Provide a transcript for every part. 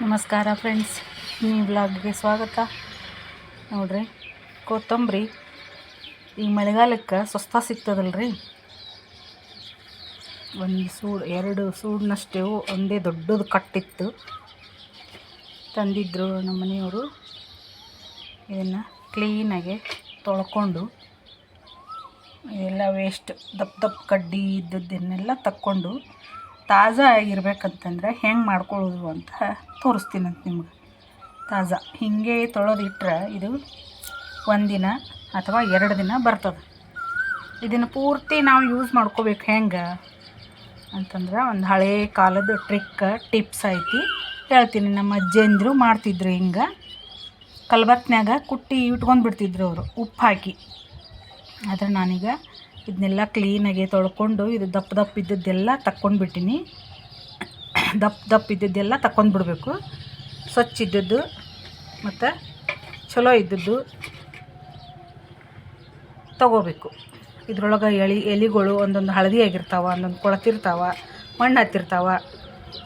ನಮಸ್ಕಾರ ಫ್ರೆಂಡ್ಸ್, ಈ ವ್ಲಾಗ್ಗೆ ಸ್ವಾಗತ. ನೋಡ್ರಿ, ಕೊತ್ತಂಬರಿ ಈ ಮಳೆಗಾಲಕ್ಕೆ ಸ್ವಸ್ತ ಸಿಗ್ತದಲ್ರಿ. ಎರಡು ಸೂಡಿನಷ್ಟೇ ಒಂದೇ ದೊಡ್ಡದು ಕಟ್ಟಿತ್ತು ತಂದಿದ್ದರು ನಮ್ಮ ಮನೆಯವರು. ಇದನ್ನು ಕ್ಲೀನಾಗಿ ತೊಳ್ಕೊಂಡು ಇದೆಲ್ಲ ವೇಸ್ಟ್ ದಪ್ಪ ಕಡ್ಡಿ ಇದ್ದದ್ದನ್ನೆಲ್ಲ ತಕ್ಕೊಂಡು ತಾಜಾ ಆಗಿರ್ಬೇಕಂತಂದ್ರೆ ಹೆಂಗೆ ಮಾಡ್ಕೊಳ್ಳೋದು ಅಂತ ತೋರಿಸ್ತೀನಂತ ನಿಮ್ಗೆ. ತಾಜಾ ಹೀಗೆ ತೊಳೆದಿಟ್ರೆ ಇದು ಒಂದಿನ ಅಥವಾ 2 ದಿನ ಬರ್ತದೆ. ಇದನ್ನು ಪೂರ್ತಿ ನಾವು ಯೂಸ್ ಮಾಡ್ಕೋಬೇಕು. ಹೆಂಗೆ ಅಂತಂದ್ರೆ ಒಂದು ಹಳೇ ಕಾಲದ ಟಿಪ್ಸ್ ಐತಿ, ಹೇಳ್ತೀನಿ. ನಮ್ಮ ಅಜ್ಜಿಯಂದಿರು ಮಾಡ್ತಿದ್ರು ಹಿಂಗೆ. ಕಲ್ಬತ್ನ್ಯಾಗ ಕುಟ್ಟಿ ಇಟ್ಕೊಂಡ್ಬಿಡ್ತಿದ್ರು ಅವರು, ಉಪ್ಪು ಹಾಕಿ. ಆದರೆ ನಾನೀಗ ಇದನ್ನೆಲ್ಲ ಕ್ಲೀನಾಗಿ ತೊಳ್ಕೊಂಡು ಇದು ದಪ್ಪ ಇದ್ದದ್ದೆಲ್ಲ ತಕ್ಕೊಂಡ್ಬಿಟ್ಟಿನಿ. ದಪ್ಪ ಇದ್ದದ್ದೆಲ್ಲ ತಕ್ಕೊಂಡ್ಬಿಡ್ಬೇಕು. ಸ್ವಚ್ಛ ಇದ್ದದ್ದು ಮತ್ತು ಚಲೋ ಇದ್ದದ್ದು ತಗೋಬೇಕು. ಇದ್ರೊಳಗೆ ಎಲೆಗಳು ಒಂದೊಂದು ಹಳದಿ ಆಗಿರ್ತಾವೆ, ಒಂದೊಂದು ಕೊಳತಿರ್ತಾವೆ, ಮಣ್ಣು ಹತ್ತಿರ್ತಾವೆ.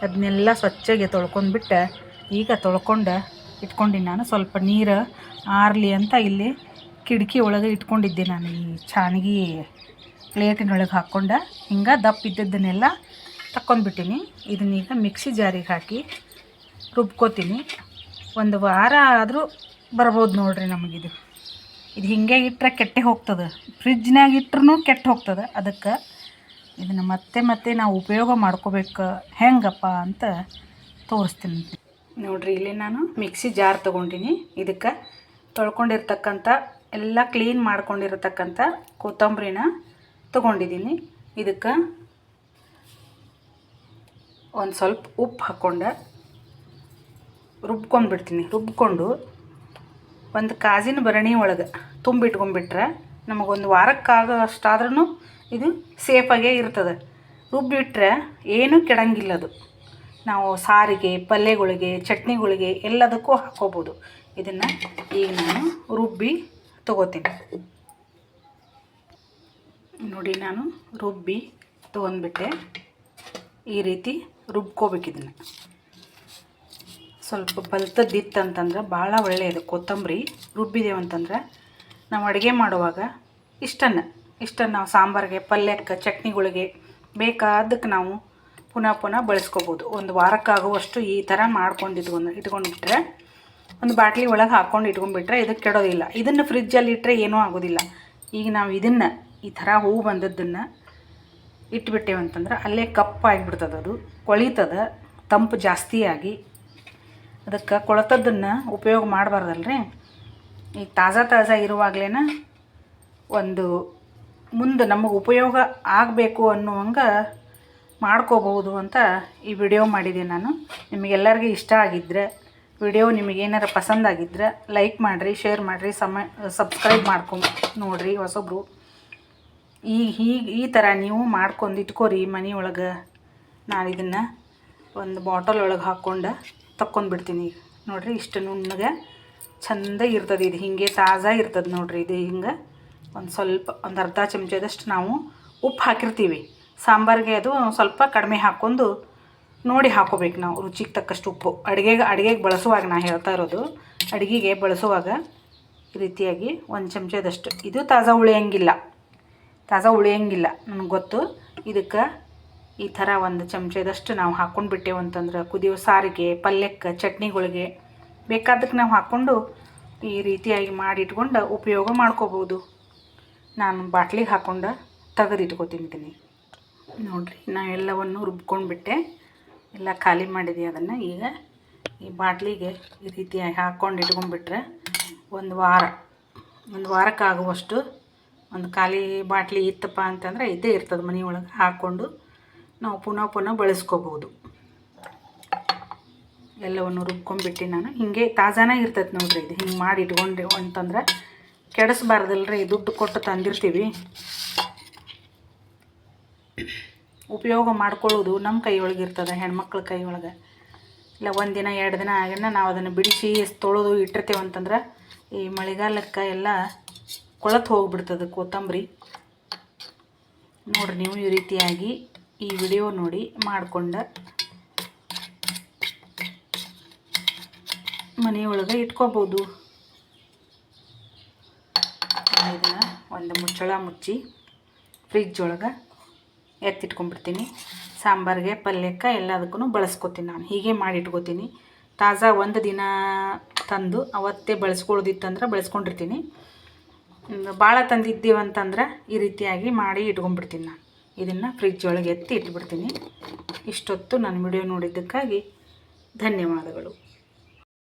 ಅದನ್ನೆಲ್ಲ ಸ್ವಚ್ಛಗೆ ತೊಳ್ಕೊಂಡ್ಬಿಟ್ಟು ಈಗ ತೊಳ್ಕೊಂಡು ಇಟ್ಕೊಂಡಿನಿ. ನಾನು ಸ್ವಲ್ಪ ನೀರು ಆರಲಿ ಅಂತ ಇಲ್ಲಿ ಕಿಟಕಿ ಒಳಗೆ ಇಟ್ಕೊಂಡಿದ್ದೆ. ನಾನು ಈ ಚಾಣಗಿ ಪ್ಲೇಟಿನೊಳಗೆ ಹಾಕ್ಕೊಂಡು ಹಿಂಗೆ ದಪ್ಪ ಇದ್ದದ್ದನ್ನೆಲ್ಲ ತಕ್ಕೊಂಡ್ಬಿಟ್ಟಿನಿ. ಇದನ್ನೀಗ ಮಿಕ್ಸಿ ಜಾರಿಗೆ ಹಾಕಿ ರುಬ್ಕೋತೀನಿ. ಒಂದು ವಾರ ಆದರೂ ಬರ್ಬೋದು ನೋಡಿರಿ ನಮಗಿದು. ಇದು ಹಿಂಗೆ ಇಟ್ಟರೆ ಕೆಟ್ಟೆ ಹೋಗ್ತದೆ, ಫ್ರಿಜ್ನಾಗ ಇಟ್ರೂ ಕೆಟ್ಟು ಹೋಗ್ತದೆ. ಅದಕ್ಕೆ ಇದನ್ನು ಮತ್ತೆ ನಾವು ಉಪಯೋಗ ಮಾಡ್ಕೋಬೇಕು ಹೆಂಗಪ್ಪ ಅಂತ ತೋರಿಸ್ತೀನಿ ನೋಡಿರಿ. ಇಲ್ಲಿ ನಾನು ಮಿಕ್ಸಿ ಜಾರ್ ತೊಗೊಂಡಿನಿ. ಇದಕ್ಕೆ ತೊಳ್ಕೊಂಡಿರ್ತಕ್ಕಂಥ ಎಲ್ಲ ಕ್ಲೀನ್ ಮಾಡ್ಕೊಂಡಿರತಕ್ಕಂಥ ಕೊತ್ತಂಬರಿನ ತೊಗೊಂಡಿದ್ದೀನಿ. ಇದಕ್ಕೆ ಒಂದು ಸ್ವಲ್ಪ ಉಪ್ಪು ಹಾಕ್ಕೊಂಡು ರುಬ್ಕೊಂಡ್ಬಿಡ್ತೀನಿ. ರುಬ್ಕೊಂಡು ಒಂದು ಕಾಜಿನ ಭರಣಿ ಒಳಗೆ ತುಂಬಿಟ್ಕೊಂಡ್ಬಿಟ್ರೆ ನಮಗೊಂದು ವಾರಕ್ಕಾಗೋ ಅಷ್ಟಾದ್ರೂ ಇದು ಸೇಫಾಗೇ ಇರ್ತದೆ. ರುಬ್ಬಿಟ್ರೆ ಏನೂ ಕೆಡಂಗಿಲ್ಲ. ಅದು ನಾವು ಸಾರಿಗೆ, ಪಲ್ಯಗಳಿಗೆ, ಚಟ್ನಿಗಳಿಗೆ ಎಲ್ಲದಕ್ಕೂ ಹಾಕ್ಕೋಬೋದು. ಇದನ್ನು ಈಗ ನಾನು ರುಬ್ಬಿ ತೊಗೋತೀನಿ. ನೋಡಿ, ನಾನು ರುಬ್ಬಿ ತೊಗೊಂಡ್ಬಿಟ್ಟೆ. ಈ ರೀತಿ ರುಬ್ಕೋಬೇಕು. ಇದನ್ನು ಸ್ವಲ್ಪ ಬಲ್ತದ್ದಿತ್ತಂತಂದ್ರೆ ಭಾಳ ಒಳ್ಳೆಯದು. ಕೊತ್ತಂಬರಿ ರುಬ್ಬಿದೇವಂತಂದ್ರೆ ನಾವು ಅಡುಗೆ ಮಾಡುವಾಗ ಇಷ್ಟನ್ನು ನಾವು ಸಾಂಬಾರಿಗೆ, ಪಲ್ಯಕ್ಕೆ, ಚಟ್ನಿಗಳಿಗೆ ಬೇಕಾದಕ್ಕೆ ನಾವು ಪುನಃ ಬಳಸ್ಕೋಬೋದು. ಒಂದು ವಾರಕ್ಕಾಗುವಷ್ಟು ಈ ಥರ ಮಾಡ್ಕೊಂಡು ಇಟ್ಕೊಂಡ್ಬಿಟ್ರೆ, ಒಂದು ಬಾಟ್ಲಿ ಒಳಗೆ ಹಾಕ್ಕೊಂಡು ಇಟ್ಕೊಂಡ್ಬಿಟ್ರೆ ಇದು ಕೆಡೋದಿಲ್ಲ. ಇದನ್ನು ಫ್ರಿಜ್ಜಲ್ಲಿ ಇಟ್ಟರೆ ಏನೂ ಆಗೋದಿಲ್ಲ. ಈಗ ನಾವು ಇದನ್ನು ಈ ಥರ ಹೂವು ಬಂದದ್ದನ್ನು ಇಟ್ಬಿಟ್ಟೇವಂತಂದ್ರೆ ಅಲ್ಲೇ ಕಪ್ಪಾಗಿಬಿಡ್ತದೆ. ಅದು ಕೊಳಿತದೆ ತಂಪು ಜಾಸ್ತಿಯಾಗಿ. ಅದಕ್ಕೆ ಕೊಳತದ್ದನ್ನು ಉಪಯೋಗ ಮಾಡಬಾರ್ದಲ್ರಿ. ಈಗ ತಾಜಾ ಇರುವಾಗಲೇ ಒಂದು ಮುಂದೆ ನಮಗೆ ಉಪಯೋಗ ಆಗಬೇಕು ಅನ್ನುವಂಗೆ ಮಾಡ್ಕೋಬಹುದು ಅಂತ ಈ ವಿಡಿಯೋ ಮಾಡಿದೆ ನಾನು. ನಿಮಗೆಲ್ಲರಿಗೂ ಇಷ್ಟ ಆಗಿದ್ದರೆ, ವಿಡಿಯೋ ನಿಮಗೇನಾರು ಪಸಂದಾಗಿದ್ದರೆ ಲೈಕ್ ಮಾಡಿರಿ, ಶೇರ್ ಮಾಡಿರಿ, ಸಬ್ಸ್ಕ್ರೈಬ್ ಮಾಡ್ಕೊಂಡು ನೋಡಿರಿ ಹೊಸೊಬ್ರು. ಈ ಥರ ನೀವು ಮಾಡ್ಕೊಂಡು ಇಟ್ಕೋರಿ ಮನೆಯೊಳಗೆ. ನಾನು ಇದನ್ನು ಒಂದು ಬಾಟಲ್ ಒಳಗೆ ಹಾಕ್ಕೊಂಡು ತಕ್ಕೊಂಡ್ಬಿಡ್ತೀನಿ. ಈಗ ನೋಡಿರಿ, ಇಷ್ಟು ನುಣ್ಣಗೆ ಚೆಂದ ಇರ್ತದೆ. ಇದು ಹೀಗೆ ತಾಜಾ ಇರ್ತದೆ ನೋಡಿರಿ. ಇದು ಹಿಂಗೆ ಒಂದು ಅರ್ಧ ಚಮಚದಷ್ಟು ನಾವು ಉಪ್ಪು ಹಾಕಿರ್ತೀವಿ ಸಾಂಬಾರಿಗೆ. ಅದು ಸ್ವಲ್ಪ ಕಡಿಮೆ ಹಾಕ್ಕೊಂಡು ನೋಡಿ ಹಾಕ್ಕೋಬೇಕು ನಾವು, ರುಚಿಗೆ ತಕ್ಕಷ್ಟು ಉಪ್ಪು. ಅಡುಗೆಗೆ ಬಳಸುವಾಗ ನಾನು ಹೇಳ್ತಾ ಇರೋದು, ಅಡುಗೆಗೆ ಬಳಸುವಾಗ ಈ ರೀತಿಯಾಗಿ 1 ಚಮಚದಷ್ಟು. ಇದು ತಾಜಾ ಉಳಿಯೋಂಗಿಲ್ಲ ನನಗೆ ಗೊತ್ತು. ಇದಕ್ಕೆ ಈ ಥರ 1 ಚಮಚದಷ್ಟು ನಾವು ಹಾಕ್ಕೊಂಡು ಬಿಟ್ಟೇವಂತಂದ್ರೆ ಕುದಿಯೋ ಸಾರಿಗೆ, ಪಲ್ಯಕ್ಕೆ, ಚಟ್ನಿಗಳಿಗೆ ಬೇಕಾದಕ್ಕೆ ನಾವು ಹಾಕ್ಕೊಂಡು ಈ ರೀತಿಯಾಗಿ ಮಾಡಿಟ್ಕೊಂಡು ಉಪಯೋಗ ಮಾಡ್ಕೋಬೋದು. ನಾನು ಬಾಟ್ಲಿಗೆ ಹಾಕ್ಕೊಂಡು ತೆಗೆದಿಟ್ಕೊತೀನಿ. ನೋಡಿರಿ, ನಾನು ಎಲ್ಲವನ್ನು ರುಬ್ಕೊಂಡ್ಬಿಟ್ಟೆ, ಎಲ್ಲ ಖಾಲಿ ಮಾಡಿದೆ. ಅದನ್ನು ಈಗ ಈ ಬಾಟ್ಲಿಗೆ ಈ ರೀತಿಯಾಗಿ ಹಾಕ್ಕೊಂಡು ಇಟ್ಕೊಂಡ್ಬಿಟ್ರೆ ಒಂದು ವಾರಕ್ಕಾಗುವಷ್ಟು ಒಂದು ಖಾಲಿ ಬಾಟ್ಲಿ ಇತ್ತಪ್ಪ ಅಂತಂದ್ರೆ ಇದ್ದೇ ಇರ್ತದೆ ಮನೆಯೊಳಗೆ. ಹಾಕ್ಕೊಂಡು ನಾವು ಪುನಃ ಬಳಸ್ಕೋಬೋದು. ಎಲ್ಲವನ್ನು ರುಬ್ಕೊಂಡ್ಬಿಟ್ಟು ನಾನು ಹಿಂಗೆ ತಾಜಾನೇ ಇರ್ತೈತೆ ನೋಡಿರಿ. ಇದು ಹಿಂಗೆ ಮಾಡಿ ಇಟ್ಕೊಂಡ್ರಿ ಅಂತಂದ್ರೆ ಕೆಡಿಸ್ಬಾರ್ದಲ್ರಿ. ದುಡ್ಡು ಕೊಟ್ಟು ತಂದಿರ್ತೀವಿ, ಉಪಯೋಗ ಮಾಡ್ಕೊಳ್ಳೋದು ನಮ್ಮ ಕೈಯೊಳಗೆ ಇರ್ತದೆ, ಹೆಣ್ಮಕ್ಳ ಕೈಯೊಳಗೆ. ಇಲ್ಲ 1 ದಿನ 2 ದಿನ ಆಗಿನ ನಾವು ಅದನ್ನು ಬಿಡಿಸಿ ತೊಳೆದು ಇಟ್ಟಿರ್ತೇವೆ ಅಂತಂದ್ರೆ ಈ ಮಳೆಗಾಲಕ್ಕೆ ಎಲ್ಲ ಕೊಳತು ಹೋಗಿಬಿಡ್ತದೆ ಕೊತ್ತಂಬರಿ. ನೋಡಿರಿ, ನೀವು ಈ ರೀತಿಯಾಗಿ ಈ ವಿಡಿಯೋ ನೋಡಿ ಮಾಡಿಕೊಂಡು ಮನೆಯೊಳಗೆ ಇಟ್ಕೋಬೋದು. ಇದನ್ನು ಒಂದು ಮುಚ್ಚಳ ಮುಚ್ಚಿ ಫ್ರಿಜ್ ಒಳಗೆ ಎತ್ತಿಟ್ಕೊಂಡ್ಬಿಡ್ತೀನಿ. ಸಾಂಬಾರಿಗೆ ಪಲ್ಯಕ್ಕೆ ಎಲ್ಲದಕ್ಕೂ ಬಳಸ್ಕೊತೀನಿ. ನಾನು ಹೀಗೆ ಮಾಡಿ ಇಟ್ಕೋತೀನಿ. ತಾಜಾ ಒಂದು ದಿನ ತಂದು ಅವತ್ತೇ ಬಳಸ್ಕೊಳ್ಳೋದಿತ್ತಂದ್ರೆ ಬಳಸ್ಕೊಂಡಿರ್ತೀನಿ. ಭಾಳ ತಂದಿದ್ದೀವಂತಂದ್ರೆ ಈ ರೀತಿಯಾಗಿ ಮಾಡಿ ಇಟ್ಕೊಂಡ್ಬಿಡ್ತೀನಿ. ನಾನು ಇದನ್ನು ಫ್ರಿಜ್ ಒಳಗೆ ಎತ್ತಿ ಇಟ್ಬಿಡ್ತೀನಿ. ಇಷ್ಟೊತ್ತು ನಾನು ವಿಡಿಯೋ ನೋಡಿದ್ದಕ್ಕಾಗಿ ಧನ್ಯವಾದಗಳು.